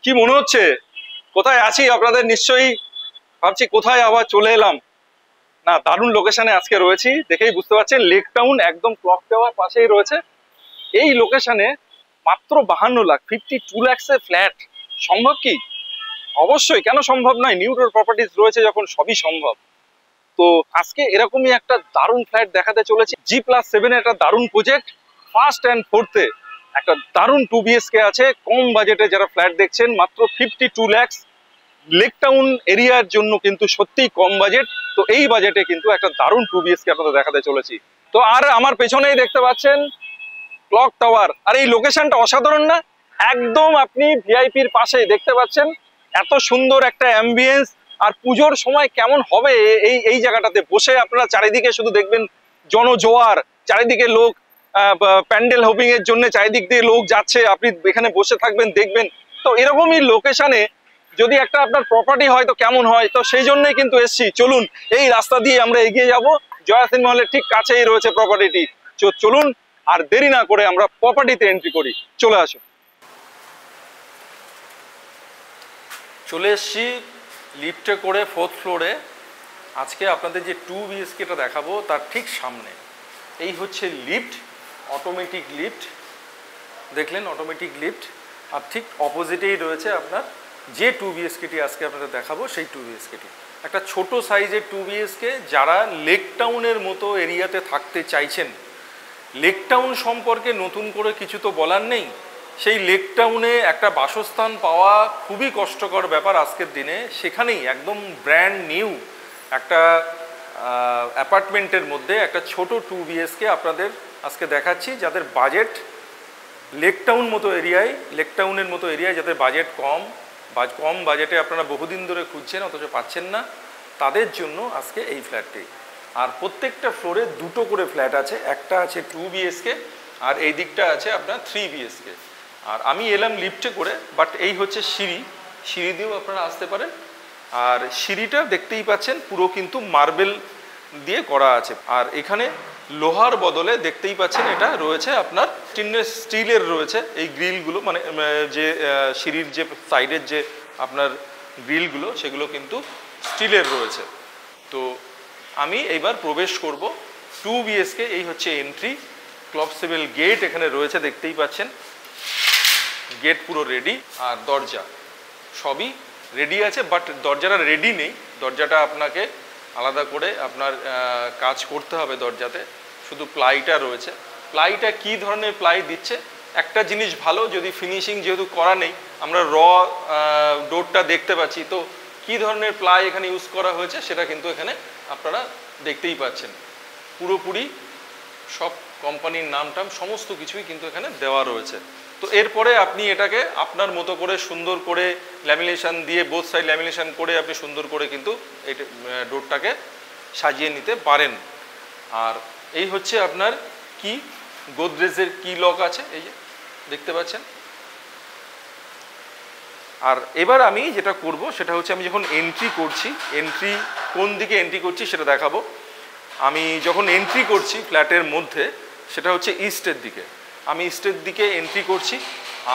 কি মনে হচ্ছে কোথায় আছি আপনাদের নিশ্চয়ই ভাবছি কোথায় আবার চলে এলাম। না, দারুণ লোকেশনে আজকে রয়েছি, দেখেই বুঝতে পারছেন লেক টাউন একদম ক্লক টাওয়ার পাশেই রয়েছে। এই লোকেশনে মাত্র 52 লাখ 52 lakhs এ ফ্ল্যাট সম্ভব কি? অবশ্যই, কেন সম্ভব নয়? নিউ রোড প্রপার্টিজ রয়েছে যখন সবই সম্ভব। তো আজকে এরকমই একটা দারুণ ফ্ল্যাট দেখাতে চলেছি। G+7 একটা দারুণ প্রজেক্ট, ফার্স্ট অ্যান্ড ফোর্থে একটা দারুণ 2 BHK আছে। কম বাজেটে যারা ফ্ল্যাট দেখছেন, মাত্র 52 lakhs, লেক টাউন এরিয়ার জন্য কিন্তু সত্যিই কম বাজেট। তো এই বাজেটে কিন্তু একটা দারুণ 2 BHK আপনাদের দেখাতে চলেছি। তো আর আমার পেছনেই দেখতে পাচ্ছেন ক্লক টাওয়ার, আর এই লোকেশনটা অসাধারণ না? একদম আপনি ভিআইপির পাশে দেখতে পাচ্ছেন এত সুন্দর একটা অ্যাম্বিয়েন্স। আর পুজোর সময় কেমন হবে এই এই জায়গাটাতে বসে, আপনারা চারিদিকে শুধু দেখবেন জনজোয়ার, চারিদিকে লোক, প্যান্ডেল হোপিং এর জন্য চারিদিক দিয়ে লোক যাচ্ছে, আপনি এখানে বসে থাকবেন দেখবেন। তো এরকমই লোকেশনে যদি একটা আপনার প্রপার্টি হয় তো কেমন হয়? তো সেই জন্যই কিন্তু এসছি। চলুন এই রাস্তা দিয়ে আমরা এগিয়ে যাব, জয়া সিনেমা হলের ঠিক কাছেই রয়েছে প্রপার্টিটি। চলুন আর দেরি না করে আমরা প্রপার্টিতে এন্ট্রি করি। চলে আসুন। চলে এসছি লিফটে করে 4th ফ্লোরে। আজকে আপনাদের যে 2 BHKটা দেখাবো তার ঠিক সামনে এই হচ্ছে লিফট, অটোমেটিক লিফট। দেখলেন অটোমেটিক লিফট, আর ঠিক অপোজিটেই রয়েছে আপনার যে 2 BHKটি আজকে আপনাদের দেখাবো সেই 2 BHKটি। একটা ছোট সাইজের 2 BHK যারা লেক টাউনের মতো এরিয়াতে থাকতে চাইছেন। লেক টাউন সম্পর্কে নতুন করে কিছু তো বলার নেই। সেই লেক টাউনে একটা বাসস্থান পাওয়া খুবই কষ্টকর ব্যাপার আজকের দিনে। সেখানেই একদম ব্র্যান্ড নিউ একটা অ্যাপার্টমেন্টের মধ্যে একটা ছোট 2 BHK আপনাদের আজকে দেখাচ্ছি, যাদের বাজেট লেক টাউন মতো এরিয়ায়, লেক টাউনের মতো এরিয়ায় যাদের বাজেট কম বাজেটে আপনারা বহুদিন ধরে খুঁজছেন অথচ পাচ্ছেন না, তাদের জন্য আজকে এই ফ্ল্যাটটি। আর প্রত্যেকটা ফ্লোরে দুটো করে ফ্ল্যাট আছে, একটা আছে 2 BHK আর এই দিকটা আছে আপনার 3 BHK। আর আমি এলাম লিফটে করে, বাট এই হচ্ছে সিঁড়ি দিয়েও আপনারা আসতে পারেন। আর সিঁড়িটা দেখতেই পাচ্ছেন পুরো কিন্তু মার্বেল দিয়ে করা আছে। আর এখানে লোহার বদলে দেখতেই পাচ্ছেন এটা রয়েছে আপনার স্টিলের রয়েছে এই গ্রিলগুলো, মানে যে সিঁড়ির যে সাইডের যে আপনার গ্রিলগুলো সেগুলো কিন্তু স্টিলের রয়েছে। তো আমি এইবার প্রবেশ করব 2 BHK। এই হচ্ছে এন্ট্রি, ক্লপসেবেল গেট এখানে রয়েছে দেখতেই পাচ্ছেন। গেট পুরো রেডি, আর দরজা সবই রেডি আছে, বাট দরজাটা রেডি নেই। দরজাটা আপনাকে আলাদা করে আপনার কাজ করতে হবে দরজাতে, শুধু প্লাইটা রয়েছে। প্লাইটা কি ধরনের প্লাই দিচ্ছে, একটা জিনিস ভালো, যদি ফিনিশিং যেহেতু করা নেই, আমরা ডোরটা দেখতে পাচ্ছি, তো কি ধরনের প্লাই এখানে ইউজ করা হয়েছে সেটা কিন্তু এখানে আপনারা দেখতেই পাচ্ছেন। পুরোপুরি সব কোম্পানির নাম টাম সমস্ত কিছুই কিন্তু এখানে দেওয়া রয়েছে। তো এরপরে আপনি এটাকে আপনার মতো করে সুন্দর করে ল্যামিনেশন দিয়ে, বোথ সাইড ল্যামিনেশন করে আপনি সুন্দর করে কিন্তু এই ডোরটাকে সাজিয়ে নিতে পারেন। আর এই হচ্ছে আপনার কি, গোদরেজের কি লক আছে, এই যে দেখতে পাচ্ছেন। আর এবার আমি যেটা করব সেটা হচ্ছে, আমি যখন এন্ট্রি করছি, এন্ট্রি কোন দিকে এন্ট্রি করছি সেটা দেখাবো। আমি যখন এন্ট্রি করছি ফ্ল্যাটের মধ্যে, সেটা হচ্ছে ইস্টের দিকে, আমি ইস্টের দিকে এন্ট্রি করছি।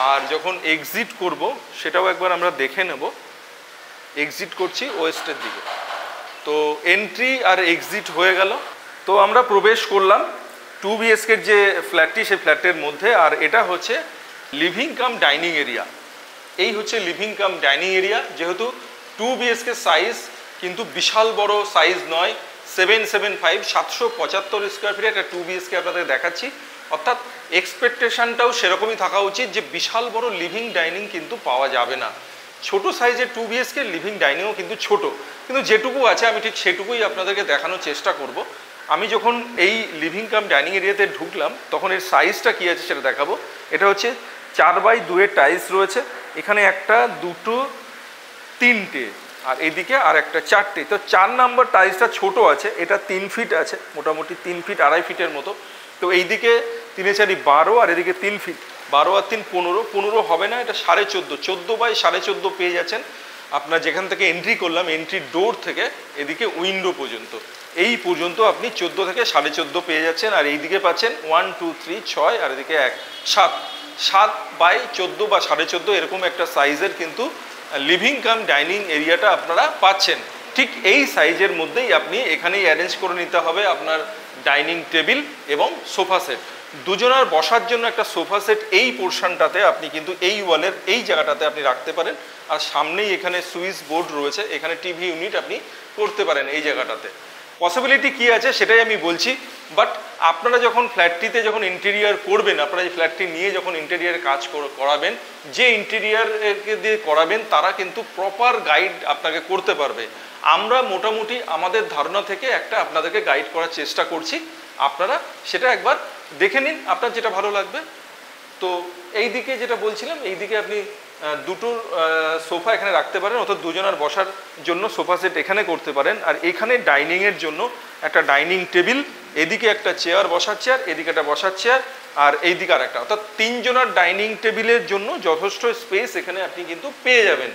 আর যখন এক্সিট করব সেটাও একবার আমরা দেখে নেব। এক্সিট করছি ওয়েস্টের দিকে। তো এন্ট্রি আর এক্সিট হয়ে গেল। তো আমরা প্রবেশ করলাম 2 BHKর যে ফ্ল্যাটটি, সেই ফ্ল্যাটের মধ্যে। আর এটা হচ্ছে লিভিং কাম ডাইনিং এরিয়া। এই হচ্ছে লিভিং কাম ডাইনিং এরিয়া। যেহেতু 2 BHK সাইজ কিন্তু বিশাল বড় সাইজ নয়, 775 775 স্কোয়ার ফিটে একটা 2 BHK আপনাদের দেখাচ্ছি। অর্থাৎ এক্সপেকটেশনটাও সেরকমই থাকা উচিত যে বিশাল বড় লিভিং ডাইনিং কিন্তু পাওয়া যাবে না। ছোট সাইজের 2 BHK লিভিং ডাইনিংও কিন্তু ছোট, কিন্তু যেটুকু আছে আমি ঠিক সেটুকুই আপনাদেরকে দেখানোর চেষ্টা করব। আমি যখন এই লিভিং কাম ডাইনিং এরিয়াতে ঢুকলাম তখন এর সাইজটা কী আছে সেটা দেখাবো। এটা হচ্ছে 4x2 এর টাইলস রয়েছে, এখানে একটা, দুটো, তিনটে, আর এদিকে আর একটা 4টে। তো 4 নম্বর টাইলসটা ছোট আছে, এটা 3 ফিট আছে, মোটামুটি 3 ফিট 2.5 ফিটের মতো। তো এইদিকে 3 এ 4 12, আর এদিকে 3 ফিট, 12 আর 3 15, 15 হবে না, এটা 14.5, 14x14.5 পেয়ে যাচ্ছেন। আপনার যেখান থেকে এন্ট্রি করলাম, এন্ট্রি ডোর থেকে এদিকে উইন্ডো পর্যন্ত, এই পর্যন্ত আপনি 14 থেকে 14.5 পেয়ে যাচ্ছেন। আর এইদিকে পাচ্ছেন 1 2 3 6, আর এদিকে 1 7, 7x14 বা 14.5 এরকম একটা সাইজের কিন্তু লিভিং কাম ডাইনিং এরিয়াটা আপনারা পাচ্ছেন। ঠিক এই সাইজের মধ্যেই আপনি এখানেই অ্যারেঞ্জ করে নিতে হবে আপনার ডাইনিং টেবিল এবং সোফা সেট। দুজনের বসার জন্য একটা সোফা সেট এই পোর্শনটাতে আপনি কিন্তু এই ওয়ালের এই জায়গাটাতে আপনি রাখতে পারেন। আর সামনেই এখানে সুইচ বোর্ড রয়েছে, এখানে টিভি ইউনিট আপনি করতে পারেন এই জায়গাটাতে। পসিবিলিটি কি আছে সেটাই আমি বলছি, বাট আপনারা যখন ফ্ল্যাটটিতে যখন ইন্টেরিয়ার করবেন, আপনারা এই ফ্ল্যাটটি নিয়ে যখন ইন্টেরিয়ার কাজ করাবেন, যে ইন্টেরিয়ারকে দিয়ে করাবেন তারা কিন্তু প্রপার গাইড আপনাকে করতে পারবে। আমরা মোটামুটি আমাদের ধারণা থেকে একটা আপনাদেরকে গাইড করার চেষ্টা করছি, আপনারা সেটা একবার দেখে নিন, আপনার যেটা ভালো লাগবে। তো এই দিকে যেটা বলছিলাম, এই দিকে আপনি দুটো সোফা এখানে রাখতে পারেন, অর্থাৎ দুজনের বসার জন্য সোফা সেট এখানে করতে পারেন। আর এখানে ডাইনিংয়ের জন্য একটা ডাইনিং টেবিল, এদিকে একটা চেয়ার বসার চেয়ার, এদিকে একটা বসার চেয়ার, আর এই দিকে আর একটা, অর্থাৎ 3 জনের ডাইনিং টেবিলের জন্য যথেষ্ট স্পেস এখানে আপনি কিন্তু পেয়ে যাবেন।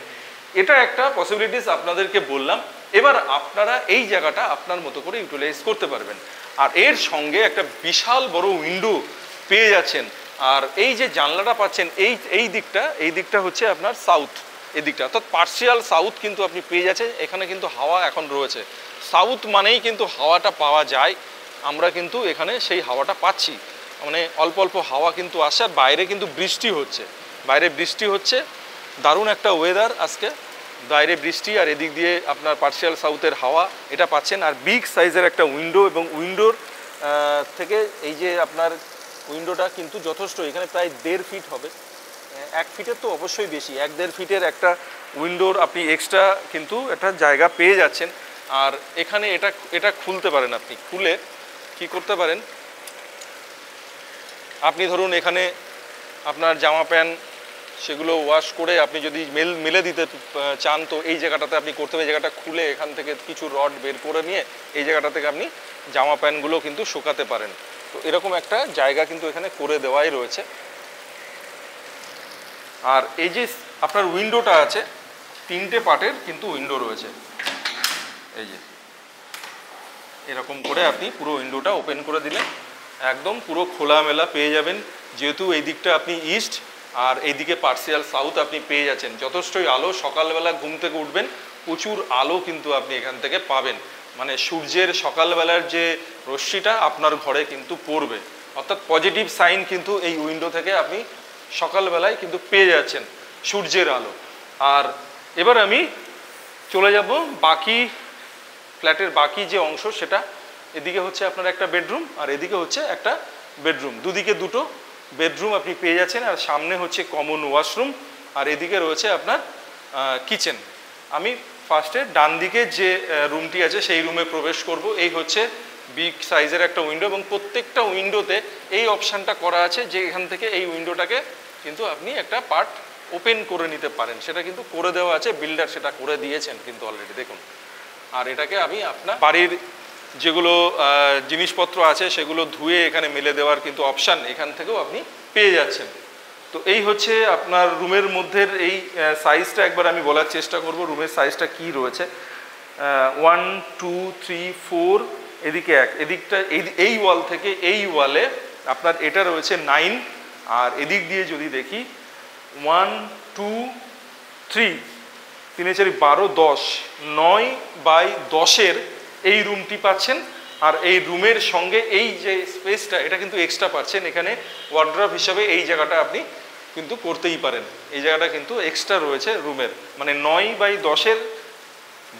এটা একটা পসিবিলিটিস আপনাদেরকে বললাম। এবার আপনারা এই জায়গাটা আপনার মতো করে ইউটিলাইজ করতে পারবেন। আর এর সঙ্গে একটা বিশাল বড় উইন্ডো পেয়ে যাচ্ছেন। আর এই যে জানলাটা পাচ্ছেন এই দিকটা হচ্ছে আপনার সাউথ, এদিকটা অর্থাৎ পার্শিয়াল সাউথ কিন্তু আপনি পেয়ে যাচ্ছেন। এখানে কিন্তু হাওয়া এখন রয়েছে, সাউথ মানেই কিন্তু হাওয়াটা পাওয়া যায়। আমরা কিন্তু এখানে সেই হাওয়াটা পাচ্ছি, মানে অল্প অল্প হাওয়া কিন্তু আসে। আর বাইরে কিন্তু বৃষ্টি হচ্ছে, বাইরে বৃষ্টি হচ্ছে, দারুণ একটা ওয়েদার আজকে, বাইরে বৃষ্টি আর এদিক দিয়ে আপনার পার্শিয়াল সাউথের হাওয়া এটা পাচ্ছেন। আর বিগ সাইজের একটা উইন্ডো, এবং উইন্ডোর থেকে এই যে আপনার উইন্ডোটা কিন্তু যথেষ্ট, এখানে প্রায় 1.5 ফিট হবে, 1 ফিটের তো অবশ্যই বেশি, 1-1.5 ফিটের একটা উইন্ডোর আপনি এক্সট্রা কিন্তু একটা জায়গা পেয়ে যাচ্ছেন। আর এখানে এটা খুলতে পারেন, আপনি খুলে কি করতে পারেন, আপনি ধরুন এখানে আপনার জামা প্যান্ট সেগুলো ওয়াশ করে আপনি যদি মেলে দিতে চান, তো এই জায়গাটাতে আপনি করতে হবে। জায়গাটা খুলে এখান থেকে কিছু রড বের করে নিয়ে এই জায়গাটা থেকে আপনি জামা প্যান্টগুলো কিন্তু শুকাতে পারেন। তো এরকম একটা জায়গা কিন্তু এখানে করে দেওয়াই রয়েছে। আর এই যে আপনার উইন্ডোটা আছে, 3টে পার্টের কিন্তু উইন্ডো রয়েছে, এই যে এরকম করে আপনি পুরো উইন্ডোটা ওপেন করে দিলে একদম পুরো খোলামেলা পেয়ে যাবেন। যেহেতু এই দিকটা আপনি ইস্ট আর এইদিকে পার্শিয়াল সাউথ আপনি পেয়ে যাচ্ছেন, যথেষ্টই আলো। সকালবেলা ঘুম থেকে উঠবেন, প্রচুর আলো কিন্তু আপনি এখান থেকে পাবেন, মানে সূর্যের সকালবেলার যে রশ্মিটা আপনার ঘরে কিন্তু পড়বে, অর্থাৎ পজিটিভ সাইন কিন্তু এই উইন্ডো থেকে আপনি সকালবেলায় কিন্তু পেয়ে যাচ্ছেন সূর্যের আলো। আর এবার আমি চলে যাব বাকি ফ্ল্যাটের বাকি যে অংশ, সেটা এদিকে হচ্ছে আপনার একটা বেডরুম আর এদিকে হচ্ছে একটা বেডরুম, দুদিকে দুটো বেডরুম আপনি পেয়ে যাচ্ছেন। আর সামনে হচ্ছে কমন ওয়াশরুম, আর এদিকে রয়েছে আপনার কিচেন। আমি ফার্স্টে ডান দিকে যে রুমটি আছে সেই রুমে প্রবেশ করব। এই হচ্ছে বিগ সাইজের একটা উইন্ডো, এবং প্রত্যেকটা উইন্ডোতে এই অপশানটা করা আছে যে এখান থেকে এই উইন্ডোটাকে কিন্তু আপনি একটা পার্ট ওপেন করে নিতে পারেন, সেটা কিন্তু করে দেওয়া আছে, বিল্ডার সেটা করে দিয়েছেন কিন্তু অলরেডি, দেখুন। আর এটাকে আমি আপনার বাড়ির যেগুলো জিনিসপত্র আছে সেগুলো ধুয়ে এখানে মেলে দেওয়ার কিন্তু অপশান এখান থেকেও আপনি পেয়ে যাচ্ছেন। তো এই হচ্ছে আপনার রুমের মধ্যে এই সাইজটা একবার আমি বলার চেষ্টা করব, রুমের সাইজটা কি রয়েছে। 1 2 3 4, এদিকে 1, এদিকটা এই ওয়াল থেকে এই ওয়ালে আপনার এটা রয়েছে 9, আর এদিক দিয়ে যদি দেখি 1 2 3 3 4 12 10, 9x10 এই রুমটি পাচ্ছেন। আর এই রুমের সঙ্গে এই যে স্পেসটা এটা কিন্তু এক্সট্রা পাচ্ছেন, এখানে ওয়ার্ড্রপ হিসাবে এই জায়গাটা আপনি কিন্তু করতেই পারেন, এই জায়গাটা কিন্তু এক্সট্রা রয়েছে রুমের, মানে 9x10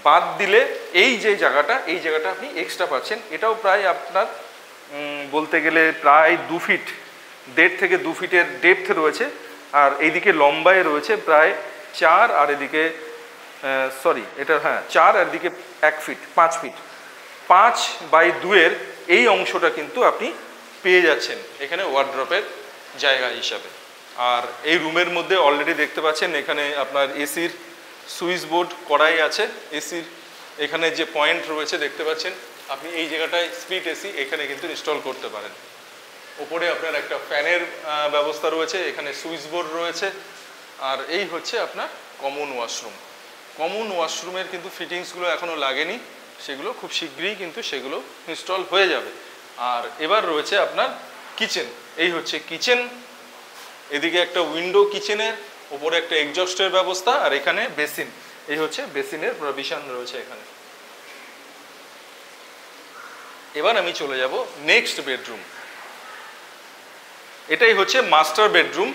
বাদ দিলে এই যে জায়গাটা, এই জায়গাটা আপনি এক্সট্রা পাচ্ছেন। এটাও প্রায় আপনার বলতে গেলে প্রায় 2 ফিট, 1.5 থেকে 2 ফিটের ডেপথ রয়েছে। আর এইদিকে লম্বায় রয়েছে প্রায় 4, আর এদিকে এটা 4, আর এদিকে 1 ফিট, 5 ফিট, 5x2 এই অংশটা কিন্তু আপনি পেয়ে যাচ্ছেন এখানে ওয়ার্ড্রপের জায়গা হিসাবে। আর এই রুমের মধ্যে অলরেডি দেখতে পাচ্ছেন এখানে আপনার এসির সুইচ বোর্ড করাই আছে, এসির এখানে যে পয়েন্ট রয়েছে দেখতে পাচ্ছেন, আপনি এই জায়গাটায় স্প্লিট এসি এখানে কিন্তু ইনস্টল করতে পারেন। ওপরে আপনার একটা ফ্যানের ব্যবস্থা রয়েছে, এখানে সুইচ বোর্ড রয়েছে। আর এই হচ্ছে আপনার কমন ওয়াশরুম। কমন ওয়াশরুমের কিন্তু ফিটিংসগুলো এখনও লাগেনি, সেগুলো খুব শীঘ্রই কিন্তু সেগুলো ইনস্টল হয়ে যাবে। আর এবার রয়েছে আপনার কিচেন, এই হচ্ছে কিচেন। এদিকে একটা উইন্ডো কিচেনের, ওপরে একটা এক্সজস্টের ব্যবস্থা, আর এখানে বেসিন। এই হচ্ছে বেসিনের প্রভিশন রয়েছে এখানে। এবার আমি চলে যাব নেক্সট বেডরুম। এটাই হচ্ছে মাস্টার বেডরুম।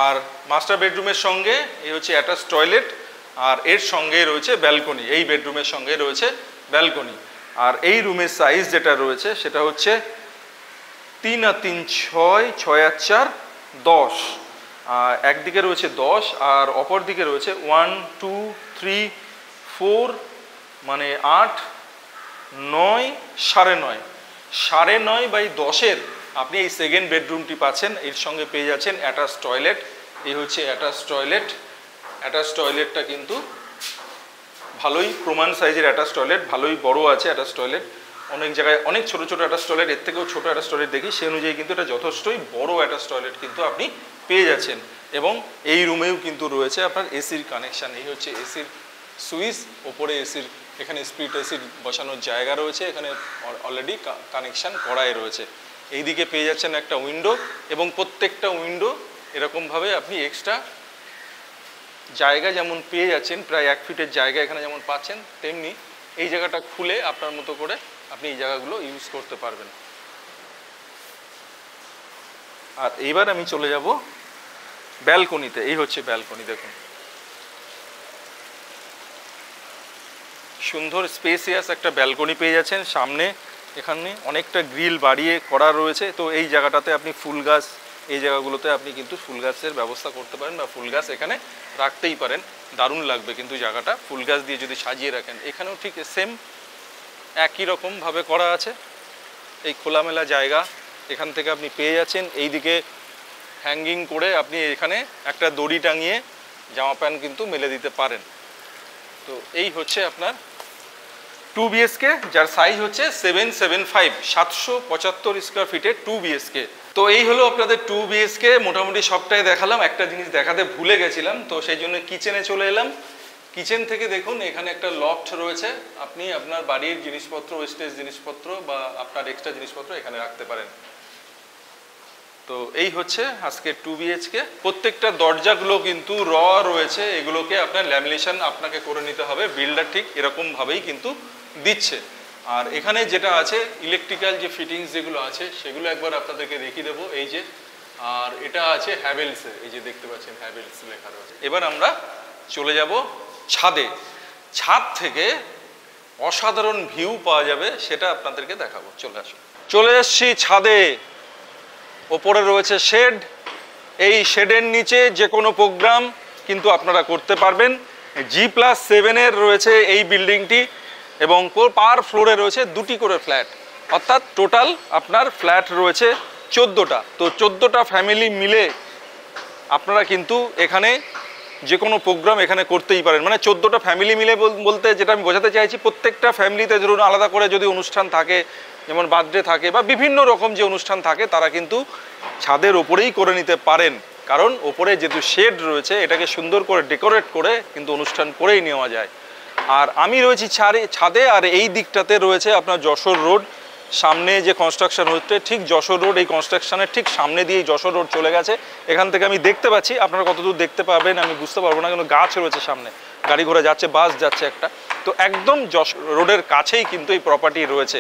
আর মাস্টার বেডরুমের সঙ্গে এই হচ্ছে অ্যাটাচ টয়লেট, আর এর সঙ্গে রয়েছে ব্যালকনি। এই বেডরুমের সঙ্গে রয়েছে ব্যালকনি। আর এই রুমের সাইজ যেটা রয়েছে সেটা হচ্ছে 3 আর 3 6, 6 আর 4 10। একদিকে রয়েছে 10 আর অপর দিকে রয়েছে 1 2 3 4, মানে 8 9 9.5। 9.5 বাই 10-এর আপনি এই সেকেন্ড বেডরুমটি পাচ্ছেন। এর সঙ্গে পেয়ে যাচ্ছেন অ্যাটাচ টয়লেট। এই হচ্ছে অ্যাটাচ টয়লেট। অ্যাটাচ টয়লেটটা কিন্তু ভালোই প্রমাণ সাইজের অ্যাটাচ টয়লেট, ভালোই বড় আছে অ্যাটাচ টয়লেট। অনেক জায়গায় অনেক ছোট ছোট অ্যাটাচ টয়লেট, এর থেকেও ছোট অ্যাটাচ টয়লেট দেখি, সেই অনুযায়ী কিন্তু এটা যথেষ্টই বড় অ্যাটাচ টয়লেট কিন্তু আপনি পেয়ে যাচ্ছেন। এবং এই রুমেও কিন্তু রয়েছে আপনার এসির কানেকশান। এই হচ্ছে এসির সুইচ, ওপরে এসির এখানে স্প্লিট এসির বসানোর জায়গা রয়েছে, এখানে অলরেডি কানেকশান করাই রয়েছে। এই দিকে পেয়ে যাচ্ছেন একটা উইন্ডো, এবং প্রত্যেকটা উইন্ডো এরকমভাবে আপনি এক্সট্রা জায়গা যেমন পেয়ে যাচ্ছেন, প্রায় 1 ফিটের জায়গা এখানে যেমন পাচ্ছেন, তেমনি এই জায়গাটা খুলে আপনার মতো করে আপনি এই জায়গাগুলো ইউজ করতে পারবেন। আর এইবার আমি চলে যাব ব্যালকনিতে। এই হচ্ছে ব্যালকনি, দেখুন সুন্দর স্পেসিয়াস একটা ব্যালকনি পেয়ে যাচ্ছেন। সামনে এখানে অনেকটা গ্রিল বাড়িয়ে করা রয়েছে। তো এই জায়গাটাতে আপনি ফুল গাছ, এই জায়গাগুলোতে আপনি কিন্তু ফুল গাছের ব্যবস্থা করতে পারেন, বা ফুল গাছ এখানে রাখতেই পারেন। দারুণ লাগবে কিন্তু জায়গাটা ফুল গাছ দিয়ে যদি সাজিয়ে রাখেন। এখানেও ঠিক সেম একই রকমভাবে করা আছে। এই খোলামেলা জায়গা এখান থেকে আপনি পেয়ে যাচ্ছেন। এই দিকে হ্যাঙ্গিং করে আপনি এখানে একটা দড়ি টাঙিয়ে জামা প্যান্ট কিন্তু মেলে দিতে পারেন। তো এই হচ্ছে আপনার 2 BHK, যার সাইজ হচ্ছে 775, 775 স্কোয়ার ফিটের 2 BHK। তো এই হলো আপনাদের 2 BHK। মোটামুটি সবটাই দেখালাম। একটা জিনিস দেখাতে ভুলে গেছিলাম, তো সেই জন্য কিচেনে চলে এলাম। কিচেন থেকে দেখুন এখানে একটা লফট রয়েছে, আপনি আপনার বাড়ির জিনিসপত্র, ওয়েস্টেজ জিনিসপত্র বা আপনার এক্সট্রা জিনিসপত্র এখানে রাখতে পারেন। তো এই হচ্ছে আজকে 2 BHK। প্রত্যেকটা দরজাগুলো কিন্তু র রয়েছে, এগুলোকে আপনার ল্যামিনেশন আপনাকে করে নিতে হবে। বিল্ডার ঠিক এরকমভাবেই কিন্তু দিচ্ছে। আর এখানে যেটা আছে ইলেকট্রিক্যাল যে ফিটিংস যেগুলো আছে সেগুলো একবার আপনাদেরকে দেখিয়ে দেবো। এই যে, আর এটা আছে হ্যাভেলসের, এই যে দেখতে পাচ্ছেন হ্যাভেলস লেখা রয়েছে। এবার আমরা চলে যাব ছাদে। ছাদ থেকে অসাধারণ ভিউ পাওয়া যাবে, সেটা আপনাদেরকে দেখাবো। চলে আসুন। চলে এসছি ছাদে। ওপরে রয়েছে শেড। এই শেডের নিচে যে কোনো প্রোগ্রাম কিন্তু আপনারা করতে পারবেন। G+7-এর রয়েছে এই বিল্ডিংটি, এবং পার ফ্লোরে রয়েছে 2টি করে ফ্ল্যাট, অর্থাৎ টোটাল আপনার ফ্ল্যাট রয়েছে 14টা। তো 14টা ফ্যামিলি মিলে আপনারা কিন্তু এখানে যে কোনো প্রোগ্রাম এখানে করতেই পারেন। মানে 14টা ফ্যামিলি মিলে বলতে যেটা আমি বোঝাতে চাইছি, প্রত্যেকটা ফ্যামিলিতে ধরুন আলাদা করে যদি অনুষ্ঠান থাকে, যেমন বার্থডে থাকে বা বিভিন্ন রকম যে অনুষ্ঠান থাকে, তারা কিন্তু ছাদের ওপরেই করে নিতে পারেন। কারণ ওপরে যেহেতু শেড রয়েছে, এটাকে সুন্দর করে ডেকোরেট করে কিন্তু অনুষ্ঠান করেই নেওয়া যায়। আর আমি রয়েছি ছাদে, আর এই দিকটাতে রয়েছে আপনার যশোর রোড। সামনে যে কনস্ট্রাকশন হচ্ছে ঠিক যশোর রোড, এই কনস্ট্রাকশনের ঠিক সামনে দিয়ে যশোর রোড চলে গেছে। এখান থেকে আমি দেখতে পাচ্ছি, আপনারা কতদূর দেখতে পাবেন আমি বুঝতে পারবো না, কিন্তু গাছ রয়েছে সামনে, গাড়ি ঘোড়া যাচ্ছে, বাস যাচ্ছে একটা। তো একদম যশোর রোডের কাছেই কিন্তু এই প্রপার্টি রয়েছে।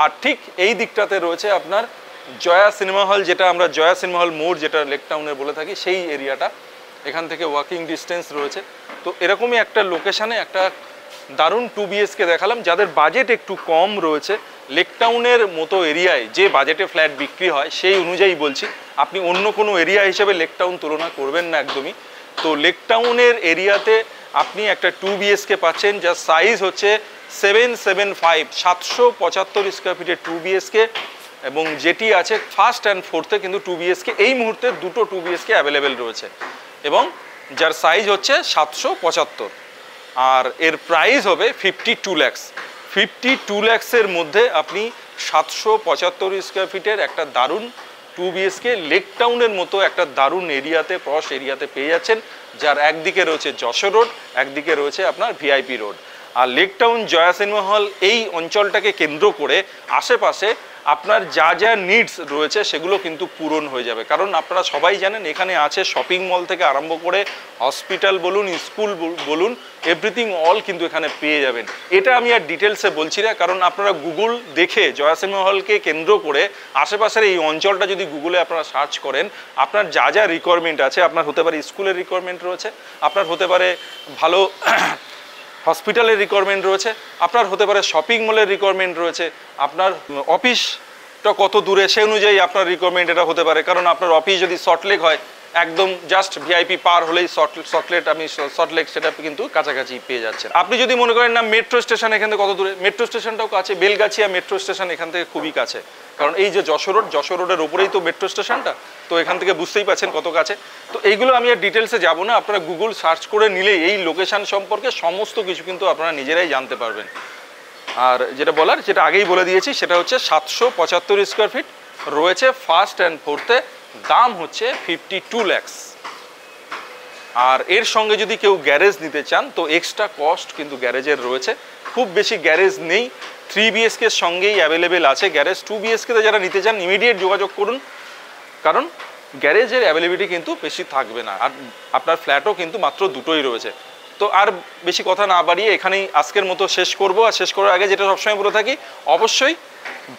আর ঠিক এই দিকটাতে রয়েছে আপনার জয়া সিনেমা হল, যেটা আমরা জয়া সিনেমা হল মোড় যেটা লেক টাউনের বলে থাকি, সেই এরিয়াটা। এখান থেকে ওয়াকিং ডিস্টেন্স রয়েছে। তো এরকমই একটা লোকেশানে একটা দারুণ 2 BHK দেখালাম। যাদের বাজেট একটু কম রয়েছে, লেক টাউনের মতো এরিয়ায় যে বাজেটে ফ্ল্যাট বিক্রি হয় সেই অনুযায়ী বলছি, আপনি অন্য কোনো এরিয়া হিসেবে লেক টাউন তুলনা করবেন না একদমই। তো লেক টাউনের এরিয়াতে আপনি একটা 2 BHK পাচ্ছেন, যার সাইজ হচ্ছে 775, 775 স্কোয়ার ফিটের 2 BHK, এবং যেটি আছে ফার্স্ট অ্যান্ড ফোর্থে কিন্তু 2 BHK এই মুহূর্তে 2টো 2 BHK অ্যাভেলেবেল রয়েছে, এবং যার সাইজ হচ্ছে 775। আর এর প্রাইস হবে 52 lakhs। 52 lakhs-এর মধ্যে আপনি 775 স্কোয়ার ফিটের একটা দারুণ 2 BHK লেক টাউনের মতো একটা দারুণ এরিয়াতে, পশ এরিয়াতে পেয়ে যাচ্ছেন, যার একদিকে রয়েছে যশোর রোড, একদিকে রয়েছে আপনার VIP রোড। আর Lake Town Jaya cinema hall এই অঞ্চলটাকে কেন্দ্র করে আশেপাশে আপনার যা যা নিডস রয়েছে সেগুলো কিন্তু পূরণ হয়ে যাবে। কারণ আপনারা সবাই জানেন এখানে আছে শপিং মল থেকে আরম্ভ করে হসপিটাল বলুন, স্কুল বলুন, এভরিথিং অল কিন্তু এখানে পেয়ে যাবেন। এটা আমি আর ডিটেলসে বলছি না, কারণ আপনারা গুগল দেখে জয়া সিনেমা হলকে কেন্দ্র করে আশেপাশের এই অঞ্চলটা যদি গুগলে আপনারা সার্চ করেন, আপনার যা যা রিকোয়ারমেন্ট আছে, আপনার হতে পারে স্কুলের রিকোয়ারমেন্ট রয়েছে, আপনার হতে পারে ভালো হসপিটালের রিকোয়ারমেন্ট রয়েছে, আপনার হতে পারে শপিং মলের রিকোয়ারমেন্ট রয়েছে, আপনার অফিসটা কত দূরে সেই অনুযায়ী আপনার রিকোয়ারমেন্ট এটা হতে পারে। কারণ আপনার অফিস যদি সল্টলেক হয়, একদম জাস্ট ভিআইপি পার হলেই সল্টলেক সেটা কিন্তু কাছাকাছি পেয়ে যাচ্ছেন। আপনি যদি মনে করেন না মেট্রো স্টেশন এখান থেকে কত দূরে, মেট্রো স্টেশনটাও কাছে, বেলগাছিয়া মেট্রো স্টেশন এখান থেকে খুবই কাছে। কারণ এই যে যশোর রোডের ওপরেই তো মেট্রো স্টেশনটা, তো এখান থেকে বুঝতেই পারছেন কত কাছে। তো এইগুলো আমি আর ডিটেলসে যাব না, আপনারা গুগল সার্চ করে নিলেই এই লোকেশন সম্পর্কে সমস্ত কিছু কিন্তু আপনারা নিজেরাই জানতে পারবেন। আর যেটা বলার, যেটা আগেই বলে দিয়েছি, সেটা হচ্ছে 775 স্কোয়ার ফিট রয়েছে ফার্স্ট অ্যান্ড ফোর্থে, দাম হচ্ছে 52 lakhs। আর এর সঙ্গে যদি কেউ গ্যারেজ নিতে চান তো এক্সট্রা কস্ট কিন্তু গ্যারেজের রয়েছে। খুব বেশি গ্যারেজ নেই, 3 BHK সঙ্গেই অ্যাভেলেবেল আছে গ্যারেজ। 2 BHK-তে যারা নিতে চান ইমিডিয়েট যোগাযোগ করুন, কারণ গ্যারেজের অ্যাভেলেবিলিটি কিন্তু বেশি থাকবে না। আর আপনার ফ্ল্যাটও কিন্তু মাত্র দুটোই রয়েছে। তো আর বেশি কথা না বাড়িয়ে এখানেই আজকের মতো শেষ করব। আর শেষ করার আগে যেটা সবসময় বলে থাকি, অবশ্যই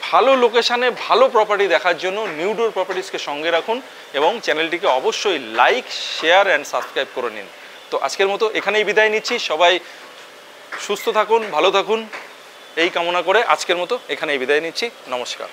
ভালো লোকেশানে ভালো প্রপার্টি দেখার জন্য নিউ ডোর প্রপার্টিসকে সঙ্গে রাখুন এবং চ্যানেলটিকে অবশ্যই লাইক, শেয়ার অ্যান্ড সাবস্ক্রাইব করে নিন। তো আজকের মতো এখানেই বিদায় নিচ্ছি। সবাই সুস্থ থাকুন, ভালো থাকুন এই কামনা করে আজকের মতো এখানেই বিদায় নিচ্ছি। নমস্কার।